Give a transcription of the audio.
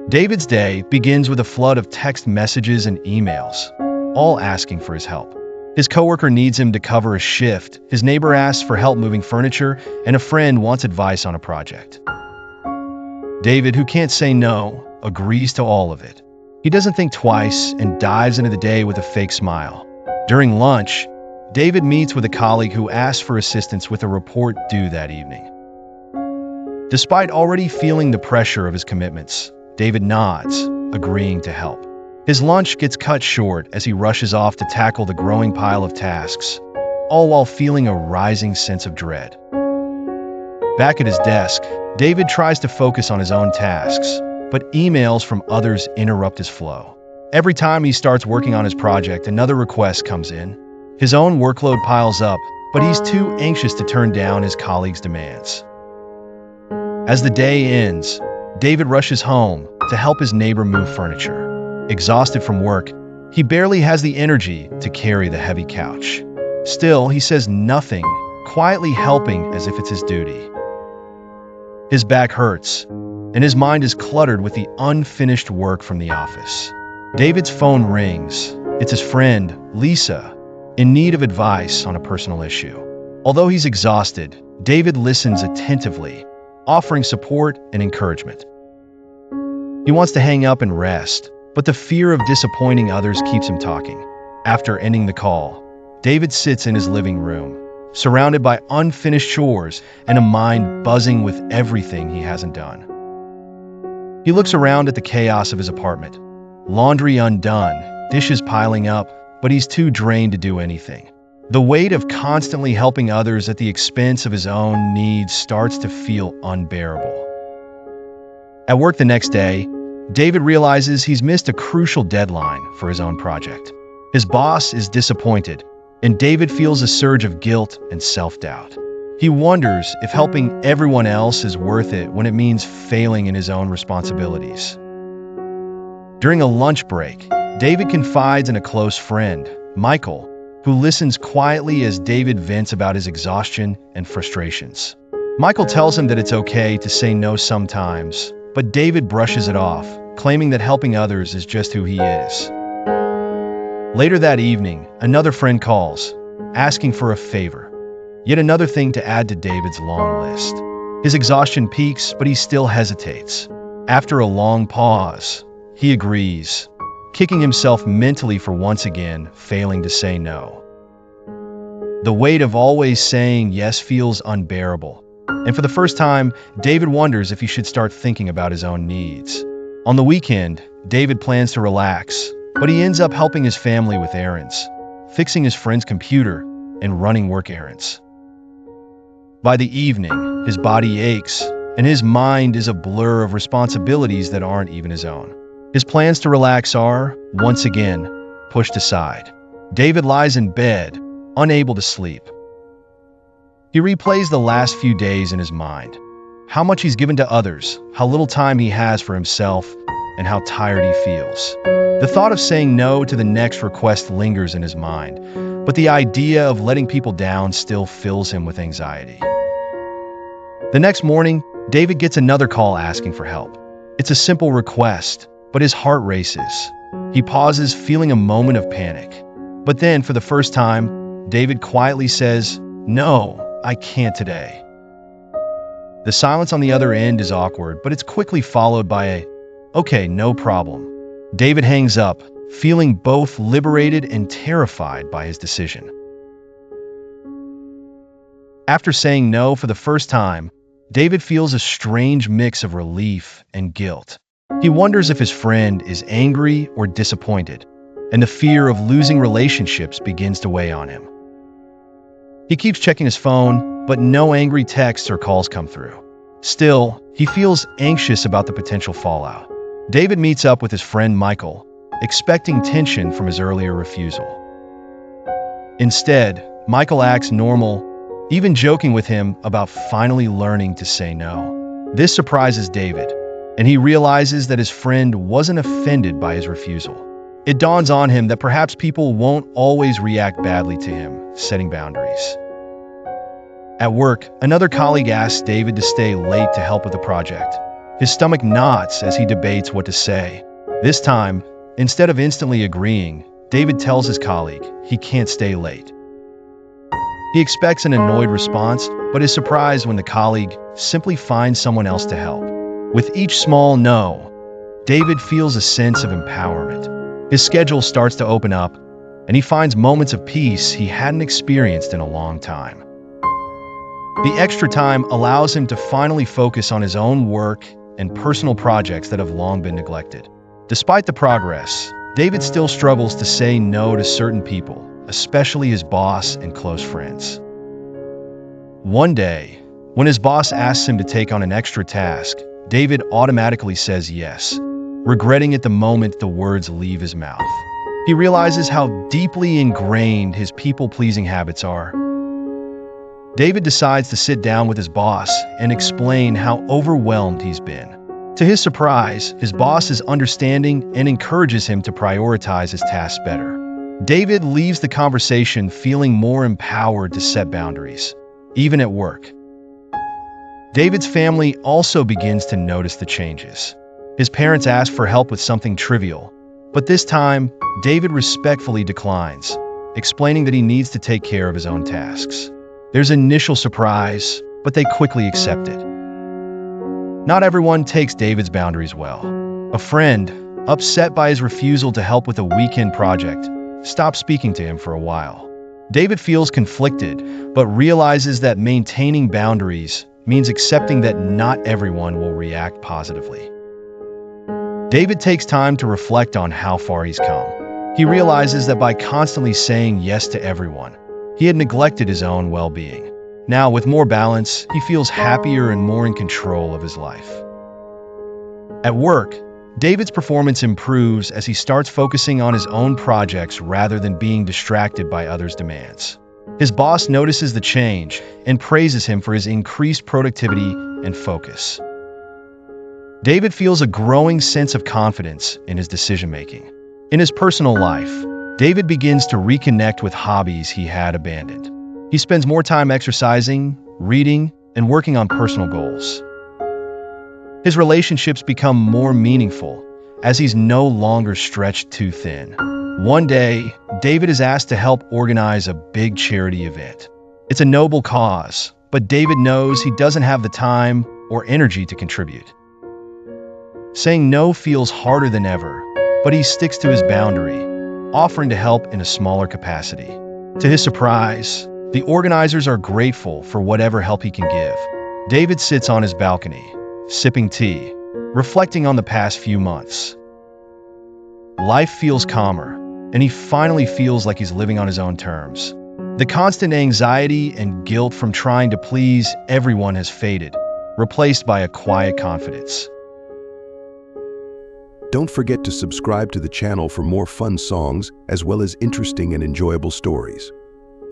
David's day begins with a flood of text messages and emails, all asking for his help. His coworker needs him to cover a shift, his neighbor asks for help moving furniture, and a friend wants advice on a project. David, who can't say no, agrees to all of it. He doesn't think twice and dives into the day with a fake smile. During lunch, David meets with a colleague who asks for assistance with a report due that evening. Despite already feeling the pressure of his commitments, David nods, agreeing to help. His lunch gets cut short as he rushes off to tackle the growing pile of tasks, all while feeling a rising sense of dread. Back at his desk, David tries to focus on his own tasks, but emails from others interrupt his flow. Every time he starts working on his project, another request comes in. His own workload piles up, but he's too anxious to turn down his colleagues' demands. As the day ends, David rushes home to help his neighbor move furniture. Exhausted from work, he barely has the energy to carry the heavy couch. Still, he says nothing, quietly helping as if it's his duty. His back hurts, and his mind is cluttered with the unfinished work from the office. David's phone rings. It's his friend, Lisa, in need of advice on a personal issue. Although he's exhausted, David listens attentively, offering support and encouragement. He wants to hang up and rest, but the fear of disappointing others keeps him talking. After ending the call, David sits in his living room, surrounded by unfinished chores and a mind buzzing with everything he hasn't done. He looks around at the chaos of his apartment. Laundry undone, dishes piling up, but he's too drained to do anything. The weight of constantly helping others at the expense of his own needs starts to feel unbearable. At work the next day, David realizes he's missed a crucial deadline for his own project. His boss is disappointed, and David feels a surge of guilt and self-doubt. He wonders if helping everyone else is worth it when it means failing in his own responsibilities. During a lunch break, David confides in a close friend, Michael, who listens quietly as David vents about his exhaustion and frustrations. Michael tells him that it's okay to say no sometimes, but David brushes it off, claiming that helping others is just who he is. Later that evening, another friend calls, asking for a favor. Yet another thing to add to David's long list. His exhaustion peaks, but he still hesitates. After a long pause, he agrees, kicking himself mentally for once again failing to say no. The weight of always saying yes feels unbearable, and for the first time, David wonders if he should start thinking about his own needs. On the weekend, David plans to relax, but he ends up helping his family with errands, fixing his friend's computer, and running work errands. By the evening, his body aches, and his mind is a blur of responsibilities that aren't even his own. His plans to relax are, once again, pushed aside. David lies in bed, unable to sleep. He replays the last few days in his mind. How much he's given to others, how little time he has for himself, and how tired he feels. The thought of saying no to the next request lingers in his mind, but the idea of letting people down still fills him with anxiety. The next morning, David gets another call asking for help. It's a simple request, but his heart races. He pauses, feeling a moment of panic. But then, for the first time, David quietly says, "No, I can't today." The silence on the other end is awkward, but it's quickly followed by a, "Okay, no problem." David hangs up, feeling both liberated and terrified by his decision. After saying no for the first time, David feels a strange mix of relief and guilt. He wonders if his friend is angry or disappointed, and the fear of losing relationships begins to weigh on him. He keeps checking his phone, but no angry texts or calls come through. Still, he feels anxious about the potential fallout. David meets up with his friend Michael, expecting tension from his earlier refusal. Instead, Michael acts normal, even joking with him about finally learning to say no. This surprises David, and he realizes that his friend wasn't offended by his refusal. It dawns on him that perhaps people won't always react badly to him, setting boundaries. At work, another colleague asks David to stay late to help with the project. His stomach knots as he debates what to say. This time, instead of instantly agreeing, David tells his colleague he can't stay late. He expects an annoyed response, but is surprised when the colleague simply finds someone else to help. With each small no, David feels a sense of empowerment. His schedule starts to open up, and he finds moments of peace he hadn't experienced in a long time. The extra time allows him to finally focus on his own work and personal projects that have long been neglected. Despite the progress, David still struggles to say no to certain people, especially his boss and close friends. One day, when his boss asks him to take on an extra task, David automatically says yes, regretting it the moment the words leave his mouth. He realizes how deeply ingrained his people-pleasing habits are. David decides to sit down with his boss and explain how overwhelmed he's been. To his surprise, his boss is understanding and encourages him to prioritize his tasks better. David leaves the conversation feeling more empowered to set boundaries, even at work. David's family also begins to notice the changes. His parents ask for help with something trivial, but this time, David respectfully declines, explaining that he needs to take care of his own tasks. There's initial surprise, but they quickly accept it. Not everyone takes David's boundaries well. A friend, upset by his refusal to help with a weekend project, stops speaking to him for a while. David feels conflicted, but realizes that maintaining boundaries means accepting that not everyone will react positively. David takes time to reflect on how far he's come. He realizes that by constantly saying yes to everyone, he had neglected his own well-being. Now, with more balance, he feels happier and more in control of his life. At work, David's performance improves as he starts focusing on his own projects rather than being distracted by others' demands. His boss notices the change and praises him for his increased productivity and focus. David feels a growing sense of confidence in his decision-making. In his personal life, David begins to reconnect with hobbies he had abandoned. He spends more time exercising, reading, and working on personal goals. His relationships become more meaningful as he's no longer stretched too thin. One day, David is asked to help organize a big charity event. It's a noble cause, but David knows he doesn't have the time or energy to contribute. Saying no feels harder than ever, but he sticks to his boundary, offering to help in a smaller capacity. To his surprise, the organizers are grateful for whatever help he can give. David sits on his balcony, sipping tea, reflecting on the past few months. Life feels calmer, and he finally feels like he's living on his own terms. The constant anxiety and guilt from trying to please everyone has faded, replaced by a quiet confidence. Don't forget to subscribe to the channel for more fun songs as well as interesting and enjoyable stories.